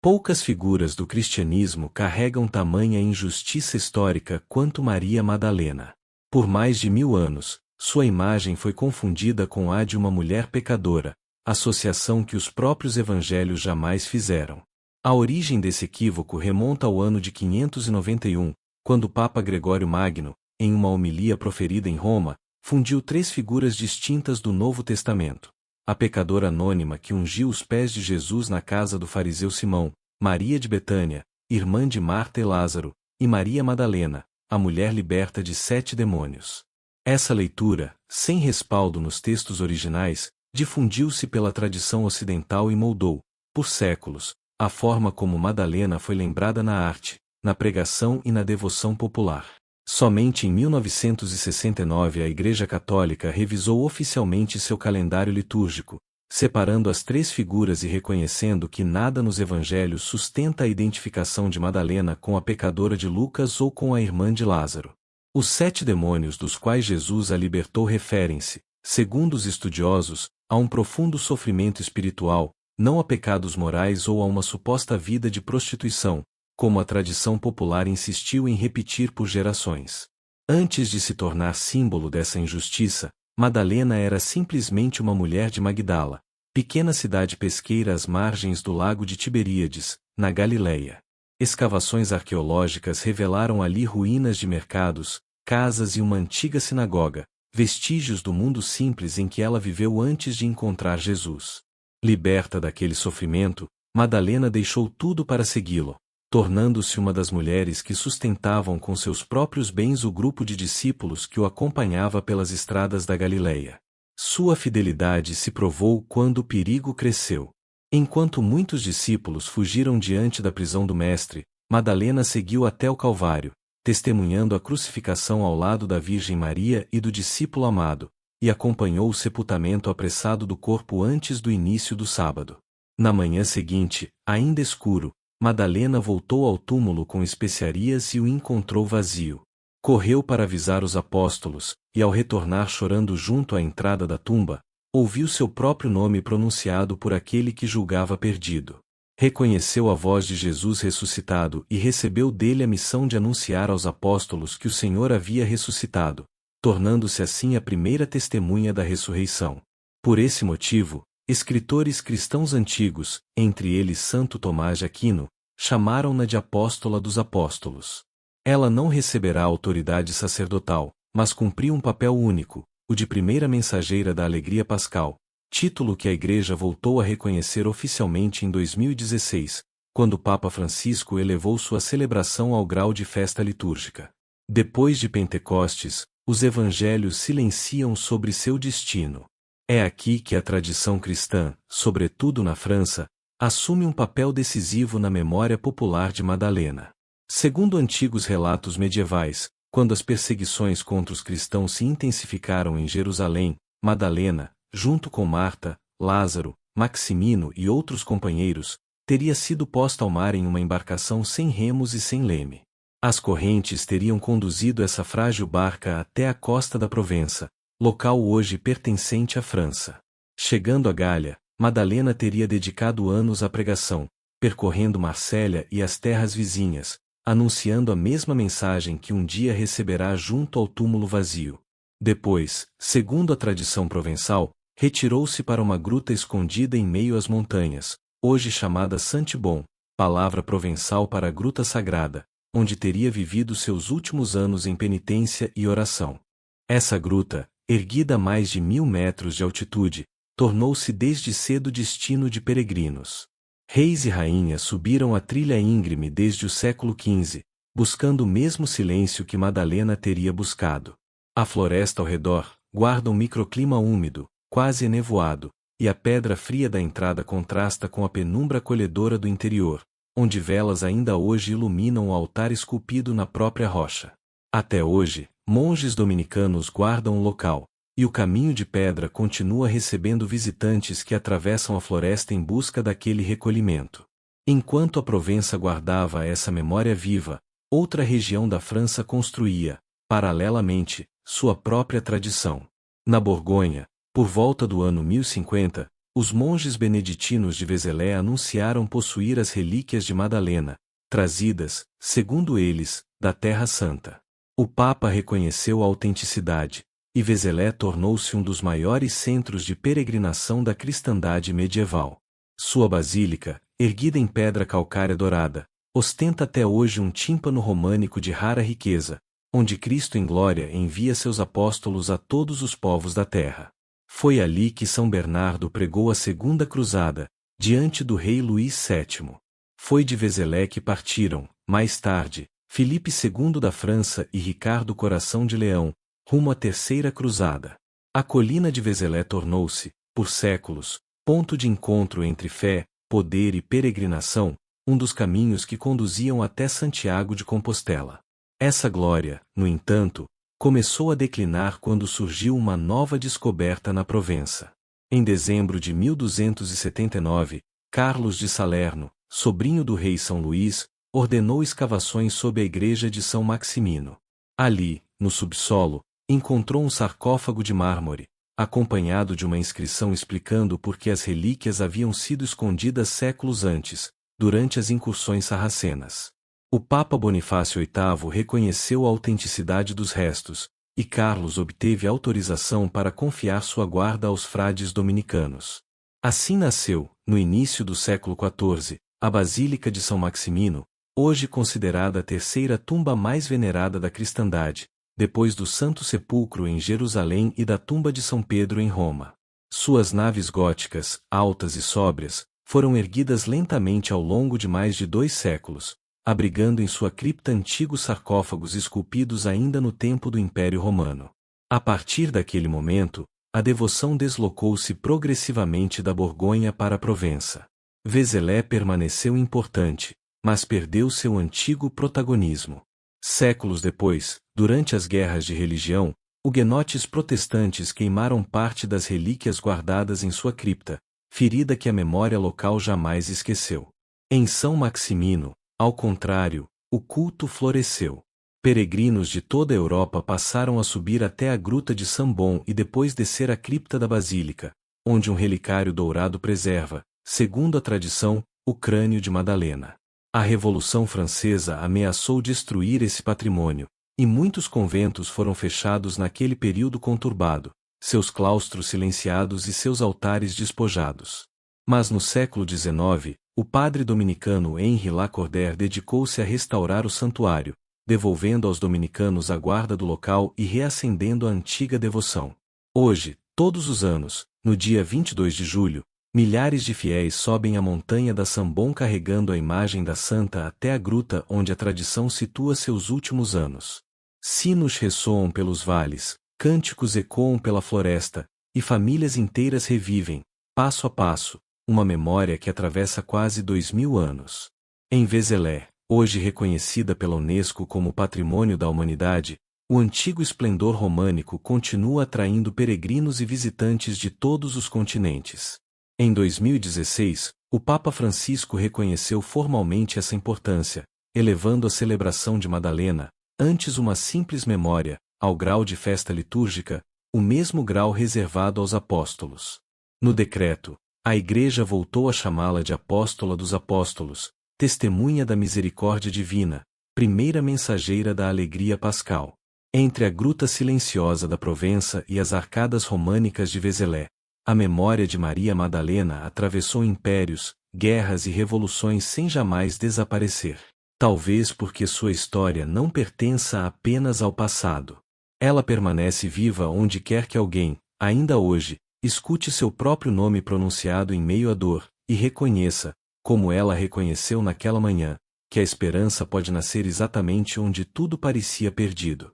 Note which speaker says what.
Speaker 1: Poucas figuras do cristianismo carregam tamanha injustiça histórica quanto Maria Madalena. Por mais de 1000 anos, sua imagem foi confundida com a de uma mulher pecadora, associação que os próprios evangelhos jamais fizeram. A origem desse equívoco remonta ao ano de 591, quando o Papa Gregório Magno, em uma homilia proferida em Roma, fundiu 3 figuras distintas do Novo Testamento. A pecadora anônima que ungiu os pés de Jesus na casa do fariseu Simão, Maria de Betânia, irmã de Marta e Lázaro, e Maria Madalena, a mulher liberta de 7 demônios. Essa leitura, sem respaldo nos textos originais, difundiu-se pela tradição ocidental e moldou, por séculos, a forma como Madalena foi lembrada na arte, na pregação e na devoção popular. Somente em 1969 a Igreja Católica revisou oficialmente seu calendário litúrgico, separando as 3 figuras e reconhecendo que nada nos evangelhos sustenta a identificação de Madalena com a pecadora de Lucas ou com a irmã de Lázaro. Os 7 demônios dos quais Jesus a libertou referem-se, segundo os estudiosos, a um profundo sofrimento espiritual, não a pecados morais ou a uma suposta vida de prostituição, como a tradição popular insistiu em repetir por gerações. Antes de se tornar símbolo dessa injustiça, Madalena era simplesmente uma mulher de Magdala, pequena cidade pesqueira às margens do lago de Tiberíades, na Galileia. Escavações arqueológicas revelaram ali ruínas de mercados, casas e uma antiga sinagoga, vestígios do mundo simples em que ela viveu antes de encontrar Jesus. Liberta daquele sofrimento, Madalena deixou tudo para segui-lo, tornando-se uma das mulheres que sustentavam com seus próprios bens o grupo de discípulos que o acompanhava pelas estradas da Galileia. Sua fidelidade se provou quando o perigo cresceu. Enquanto muitos discípulos fugiram diante da prisão do Mestre, Madalena seguiu até o Calvário, testemunhando a crucificação ao lado da Virgem Maria e do discípulo amado, e acompanhou o sepultamento apressado do corpo antes do início do sábado. Na manhã seguinte, ainda escuro, Madalena voltou ao túmulo com especiarias e o encontrou vazio. Correu para avisar os apóstolos, e ao retornar chorando junto à entrada da tumba, ouviu seu próprio nome pronunciado por aquele que julgava perdido. Reconheceu a voz de Jesus ressuscitado e recebeu dele a missão de anunciar aos apóstolos que o Senhor havia ressuscitado, tornando-se assim a primeira testemunha da ressurreição. Por esse motivo, escritores cristãos antigos, entre eles Santo Tomás de Aquino, chamaram-na de apóstola dos apóstolos. Ela não receberá autoridade sacerdotal, mas cumpriu um papel único, o de primeira mensageira da alegria pascal, título que a Igreja voltou a reconhecer oficialmente em 2016, quando o Papa Francisco elevou sua celebração ao grau de festa litúrgica. Depois de Pentecostes, os evangelhos silenciam sobre seu destino. É aqui que a tradição cristã, sobretudo na França, assume um papel decisivo na memória popular de Madalena. Segundo antigos relatos medievais, quando as perseguições contra os cristãos se intensificaram em Jerusalém, Madalena, junto com Marta, Lázaro, Maximino e outros companheiros, teria sido posta ao mar em uma embarcação sem remos e sem leme. As correntes teriam conduzido essa frágil barca até a costa da Provença, local hoje pertencente à França. Chegando a Gália, Madalena teria dedicado anos à pregação, percorrendo Marsella e as terras vizinhas, anunciando a mesma mensagem que um dia receberá junto ao túmulo vazio. Depois, segundo a tradição provençal, retirou-se para uma gruta escondida em meio às montanhas, hoje chamada Saint-Bon, palavra provençal para a gruta sagrada, onde teria vivido seus últimos anos em penitência e oração. Essa gruta, erguida a mais de 1000 metros de altitude, tornou-se desde cedo destino de peregrinos. Reis e rainhas subiram a trilha íngreme desde o século XV, buscando o mesmo silêncio que Madalena teria buscado. A floresta ao redor guarda um microclima úmido, quase enevoado, e a pedra fria da entrada contrasta com a penumbra acolhedora do interior, onde velas ainda hoje iluminam o altar esculpido na própria rocha. Até hoje, monges dominicanos guardam o local, e o caminho de pedra continua recebendo visitantes que atravessam a floresta em busca daquele recolhimento. Enquanto a Provença guardava essa memória viva, outra região da França construía, paralelamente, sua própria tradição. Na Borgonha, por volta do ano 1050, os monges beneditinos de Vézelay anunciaram possuir as relíquias de Madalena, trazidas, segundo eles, da Terra Santa. O Papa reconheceu a autenticidade, e Vézelay tornou-se um dos maiores centros de peregrinação da cristandade medieval. Sua basílica, erguida em pedra calcária dourada, ostenta até hoje um tímpano românico de rara riqueza, onde Cristo em glória envia seus apóstolos a todos os povos da terra. Foi ali que São Bernardo pregou a Segunda Cruzada, diante do rei Luís VII. Foi de Vézelay que partiram, mais tarde, Filipe II da França e Ricardo Coração de Leão, rumo à Terceira Cruzada. A colina de Vézelay tornou-se, por séculos, ponto de encontro entre fé, poder e peregrinação, um dos caminhos que conduziam até Santiago de Compostela. Essa glória, no entanto, começou a declinar quando surgiu uma nova descoberta na Provença. Em dezembro de 1279, Carlos de Salerno, sobrinho do rei São Luís, ordenou escavações sob a igreja de São Maximino. Ali, no subsolo, encontrou um sarcófago de mármore, acompanhado de uma inscrição explicando por que as relíquias haviam sido escondidas séculos antes, durante as incursões sarracenas. O Papa Bonifácio VIII reconheceu a autenticidade dos restos, e Carlos obteve autorização para confiar sua guarda aos frades dominicanos. Assim nasceu, no início do século XIV, a Basílica de São Maximino, hoje considerada a terceira tumba mais venerada da cristandade, depois do Santo Sepulcro em Jerusalém e da tumba de São Pedro em Roma. Suas naves góticas, altas e sóbrias, foram erguidas lentamente ao longo de mais de 2 séculos, abrigando em sua cripta antigos sarcófagos esculpidos ainda no tempo do Império Romano. A partir daquele momento, a devoção deslocou-se progressivamente da Borgonha para a Provença. Vézelay permaneceu importante, mas perdeu seu antigo protagonismo. Séculos depois, durante as guerras de religião, huguenotes protestantes queimaram parte das relíquias guardadas em sua cripta, ferida que a memória local jamais esqueceu. Em São Maximino, ao contrário, o culto floresceu. Peregrinos de toda a Europa passaram a subir até a gruta de Sambon e depois descer a cripta da Basílica, onde um relicário dourado preserva, segundo a tradição, o crânio de Madalena. A Revolução Francesa ameaçou destruir esse patrimônio, e muitos conventos foram fechados naquele período conturbado, seus claustros silenciados e seus altares despojados. Mas no século XIX, o padre dominicano Henri Lacordaire dedicou-se a restaurar o santuário, devolvendo aos dominicanos a guarda do local e reacendendo a antiga devoção. Hoje, todos os anos, no dia 22 de julho, milhares de fiéis sobem a montanha da Sambon carregando a imagem da santa até a gruta onde a tradição situa seus últimos anos. Sinos ressoam pelos vales, cânticos ecoam pela floresta, e famílias inteiras revivem, passo a passo, uma memória que atravessa quase 2000 anos. Em Vézelay, hoje reconhecida pela Unesco como Patrimônio da Humanidade, o antigo esplendor românico continua atraindo peregrinos e visitantes de todos os continentes. Em 2016, o Papa Francisco reconheceu formalmente essa importância, elevando a celebração de Madalena, antes uma simples memória, ao grau de festa litúrgica, o mesmo grau reservado aos apóstolos. No decreto, a Igreja voltou a chamá-la de Apóstola dos Apóstolos, testemunha da misericórdia divina, primeira mensageira da alegria pascal. Entre a gruta silenciosa da Provença e as arcadas românicas de Vézelay, a memória de Maria Madalena atravessou impérios, guerras e revoluções sem jamais desaparecer. Talvez porque sua história não pertença apenas ao passado. Ela permanece viva onde quer que alguém, ainda hoje, escute seu próprio nome pronunciado em meio à dor, e reconheça, como ela reconheceu naquela manhã, que a esperança pode nascer exatamente onde tudo parecia perdido.